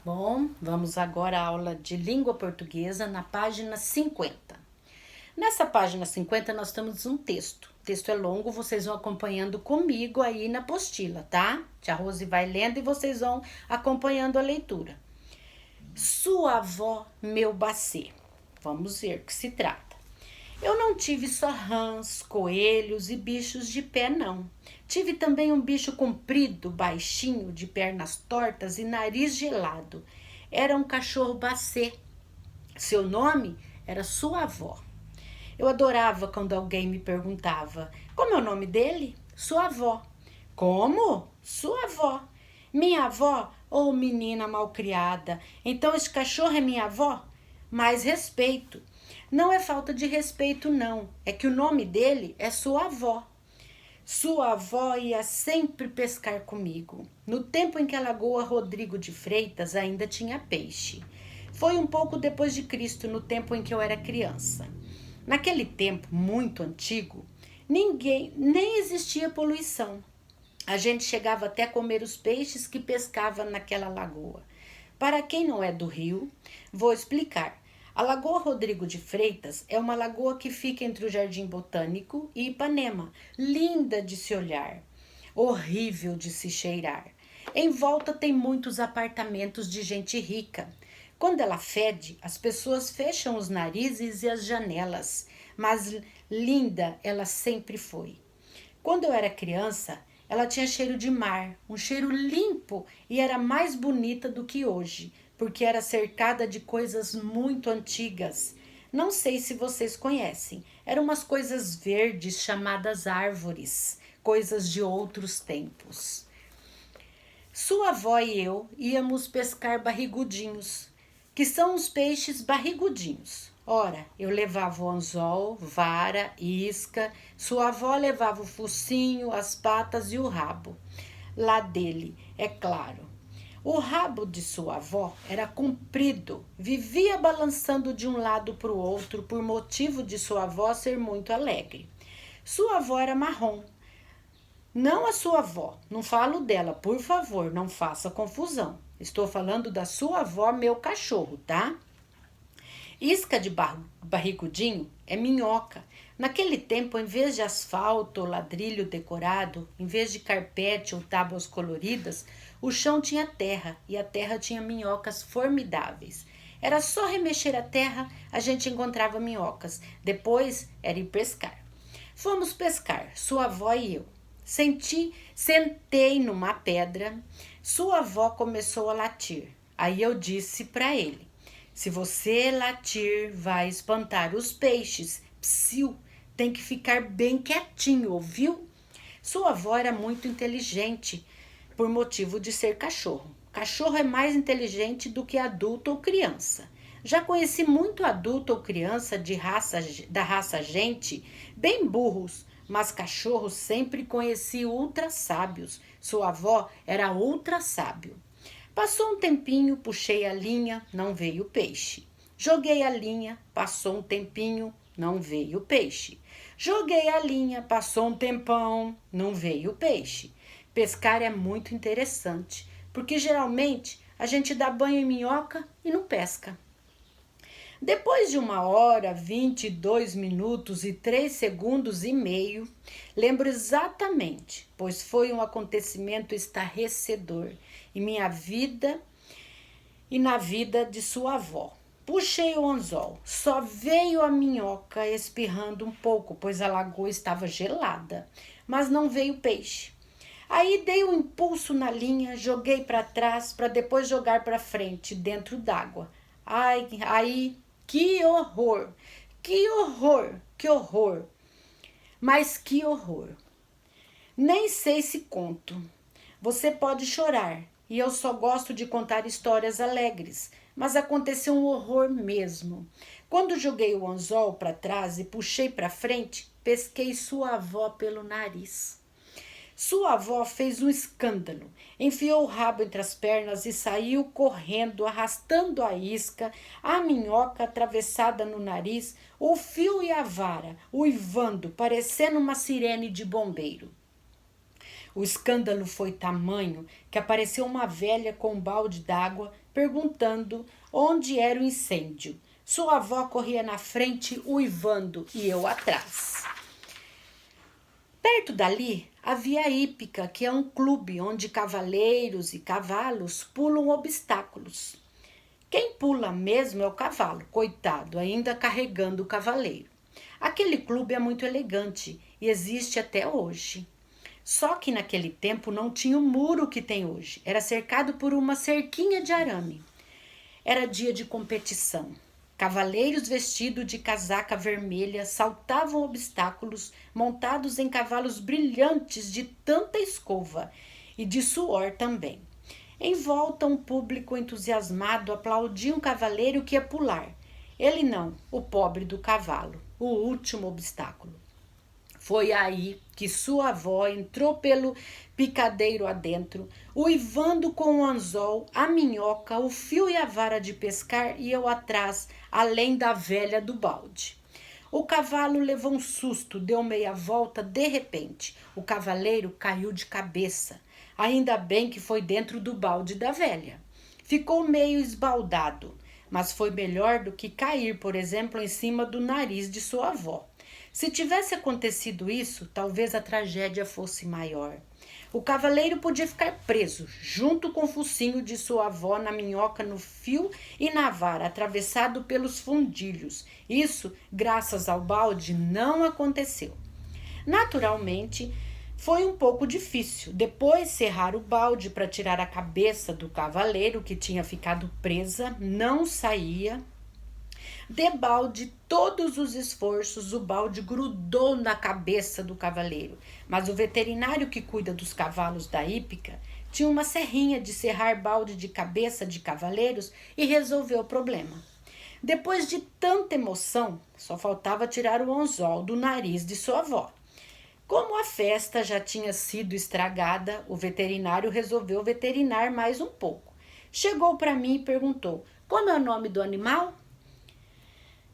Bom, vamos agora à aula de língua portuguesa na página 50. Nessa página 50 nós temos um texto. O texto é longo, vocês vão acompanhando comigo aí na apostila, tá? Tia Rose vai lendo e vocês vão acompanhando a leitura. Sua avó, meu bacê. Vamos ver o que se trata. Eu não tive só rãs, coelhos e bichos de pé, não. Tive também um bicho comprido, baixinho, de pernas tortas e nariz gelado. Era um cachorro bacê. Seu nome era sua avó. Eu adorava quando alguém me perguntava: como é o nome dele? Sua avó. Como? Sua avó. Minha avó? Oh, menina malcriada. Então esse cachorro é minha avó? Mais respeito. Não é falta de respeito, não. É que o nome dele é sua avó. Sua avó ia sempre pescar comigo. No tempo em que a Lagoa Rodrigo de Freitas ainda tinha peixe. Foi um pouco depois de Cristo, no tempo em que eu era criança. Naquele tempo muito antigo, nem existia poluição. A gente chegava até a comer os peixes que pescava naquela lagoa. Para quem não é do Rio, vou explicar. A Lagoa Rodrigo de Freitas é uma lagoa que fica entre o Jardim Botânico e Ipanema, linda de se olhar, horrível de se cheirar. Em volta tem muitos apartamentos de gente rica. Quando ela fede, as pessoas fecham os narizes e as janelas, mas linda ela sempre foi. Quando eu era criança, ela tinha cheiro de mar, um cheiro limpo e era mais bonita do que hoje, porque era cercada de coisas muito antigas. Não sei se vocês conhecem, eram umas coisas verdes chamadas árvores, coisas de outros tempos. Sua avó e eu íamos pescar barrigudinhos, que são os peixes barrigudinhos. Ora, eu levava o anzol, vara, isca, sua avó levava o focinho, as patas e o rabo. Lá dele, é claro. O rabo de sua avó era comprido, vivia balançando de um lado para o outro por motivo de sua avó ser muito alegre. Sua avó era marrom. Não a sua avó, não falo dela, por favor, não faça confusão. Estou falando da sua avó, meu cachorro, tá? Isca de barrigudinho é minhoca. Naquele tempo, em vez de asfalto ou ladrilho decorado, em vez de carpete ou tábuas coloridas, o chão tinha terra e a terra tinha minhocas formidáveis. Era só remexer a terra, a gente encontrava minhocas. Depois era ir pescar. Fomos pescar, sua avó e eu. Sentei numa pedra. Sua avó começou a latir. Aí eu disse para ele: se você latir, vai espantar os peixes. Psiu, tem que ficar bem quietinho, ouviu? Sua avó era muito inteligente por motivo de ser cachorro. Cachorro é mais inteligente do que adulto ou criança. Já conheci muito adulto ou criança da raça gente, bem burros, mas cachorro sempre conheci ultra sábios. Sua avó era ultra sábio. Passou um tempinho, puxei a linha, não veio peixe. Joguei a linha, passou um tempinho, não veio peixe. Joguei a linha, passou um tempão, não veio peixe. Pescar é muito interessante, porque geralmente a gente dá banho em minhoca e não pesca. Depois de 1 hora, 22 minutos e 3 segundos e meio, lembro exatamente, pois foi um acontecimento estarrecedor em minha vida e na vida de sua avó. Puxei o anzol, só veio a minhoca espirrando um pouco, pois a lagoa estava gelada, mas não veio peixe. Aí dei um impulso na linha, joguei para trás para depois jogar para frente, dentro d'água. Ai, aí, que horror! Que horror! Que horror! Mas que horror! Nem sei se conto. Você pode chorar, e eu só gosto de contar histórias alegres, mas aconteceu um horror mesmo. Quando joguei o anzol para trás e puxei para frente, pesquei sua avó pelo nariz. Sua avó fez um escândalo, enfiou o rabo entre as pernas e saiu correndo, arrastando a isca, a minhoca atravessada no nariz, o fio e a vara, uivando, parecendo uma sirene de bombeiro. O escândalo foi tamanho que apareceu uma velha com um balde d'água perguntando onde era o incêndio. Sua avó corria na frente uivando e eu atrás. Perto dali havia a hípica, que é um clube onde cavaleiros e cavalos pulam obstáculos. Quem pula mesmo é o cavalo, coitado, ainda carregando o cavaleiro. Aquele clube é muito elegante e existe até hoje. Só que naquele tempo não tinha o muro que tem hoje. Era cercado por uma cerquinha de arame. Era dia de competição. Cavaleiros vestidos de casaca vermelha saltavam obstáculos montados em cavalos brilhantes de tanta escova e de suor também. Em volta, um público entusiasmado aplaudia um cavaleiro que ia pular. Ele não, o pobre do cavalo, o último obstáculo. Foi aí que sua avó entrou pelo picadeiro adentro, uivando com o anzol, a minhoca, o fio e a vara de pescar e eu atrás, além da velha do balde. O cavalo levou um susto, deu meia volta de repente. O cavaleiro caiu de cabeça. Ainda bem que foi dentro do balde da velha. Ficou meio esbaldado, mas foi melhor do que cair, por exemplo, em cima do nariz de sua avó. Se tivesse acontecido isso, talvez a tragédia fosse maior. O cavaleiro podia ficar preso, junto com o focinho de sua avó na minhoca, no fio e na vara, atravessado pelos fundilhos. Isso, graças ao balde, não aconteceu. Naturalmente, foi um pouco difícil. Depois, serrar o balde para tirar a cabeça do cavaleiro, que tinha ficado presa, não saía. Debalde todos os esforços, o balde grudou na cabeça do cavaleiro, mas o veterinário que cuida dos cavalos da hípica tinha uma serrinha de serrar balde de cabeça de cavaleiros e resolveu o problema. Depois de tanta emoção, só faltava tirar o anzol do nariz de sua avó. Como a festa já tinha sido estragada, o veterinário resolveu veterinar mais um pouco. Chegou para mim e perguntou: como é o nome do animal?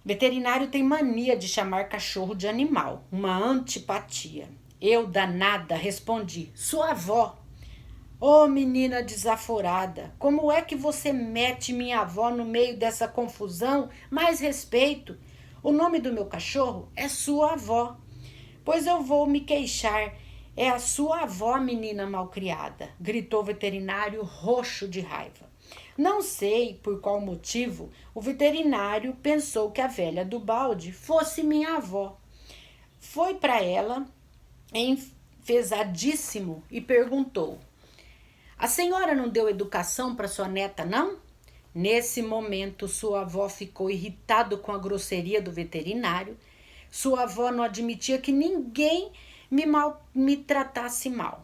Veterinário tem mania de chamar cachorro de animal, uma antipatia. Eu, danada, respondi: sua avó. Ô menina desaforada, como é que você mete minha avó no meio dessa confusão? Mais respeito. O nome do meu cachorro é sua avó. Pois eu vou me queixar. É a sua avó, menina malcriada, gritou o veterinário roxo de raiva. Não sei por qual motivo o veterinário pensou que a velha do balde fosse minha avó. Foi para ela, enfesadíssimo, e perguntou: a senhora não deu educação para sua neta, não? Nesse momento, sua avó ficou irritada com a grosseria do veterinário. Sua avó não admitia que ninguém me tratasse mal.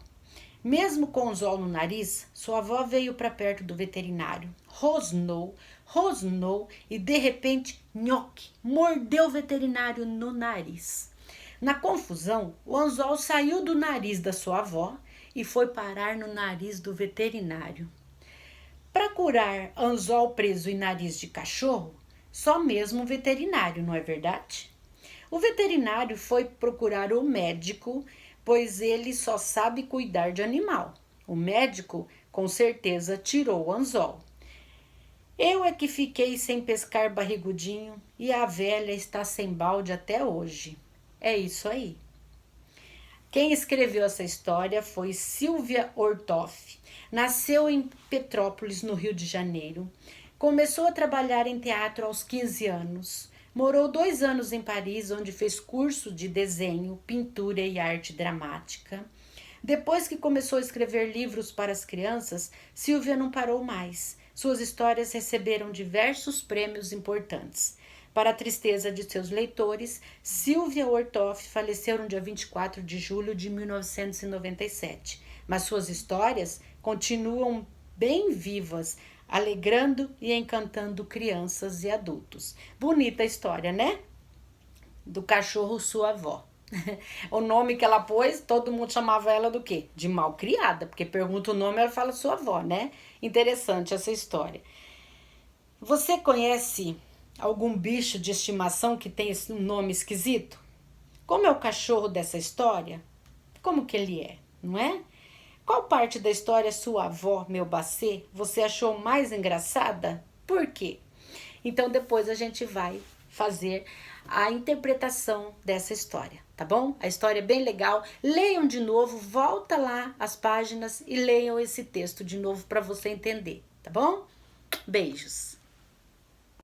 Mesmo com o anzol no nariz, sua avó veio para perto do veterinário, rosnou e de repente, nhoque, mordeu o veterinário no nariz. Na confusão, o anzol saiu do nariz da sua avó e foi parar no nariz do veterinário. Para curar anzol preso em nariz de cachorro, só mesmo o veterinário, não é verdade? O veterinário foi procurar o médico, pois ele só sabe cuidar de animal. O médico, com certeza, tirou o anzol. Eu é que fiquei sem pescar barrigudinho e a velha está sem balde até hoje. É isso aí. Quem escreveu essa história foi Silvia Ortoff. Nasceu em Petrópolis, no Rio de Janeiro. Começou a trabalhar em teatro aos 15 anos. Morou 2 anos em Paris, onde fez curso de desenho, pintura e arte dramática. Depois que começou a escrever livros para as crianças, Silvia não parou mais. Suas histórias receberam diversos prêmios importantes. Para a tristeza de seus leitores, Silvia Ortoff faleceu no dia 24 de julho de 1997. Mas suas histórias continuam bem vivas, alegrando e encantando crianças e adultos. Bonita história, né? Do cachorro sua avó. O nome que ela pôs, todo mundo chamava ela do quê? De malcriada, porque pergunta o nome, ela fala sua avó, né? Interessante essa história. Você conhece algum bicho de estimação que tem esse nome esquisito? Como é o cachorro dessa história? Como que ele é, não é? Qual parte da história sua avó, meu bacê, você achou mais engraçada? Por quê? Então depois a gente vai fazer a interpretação dessa história, tá bom? A história é bem legal. Leiam de novo, volta lá as páginas e leiam esse texto de novo para você entender, tá bom? Beijos.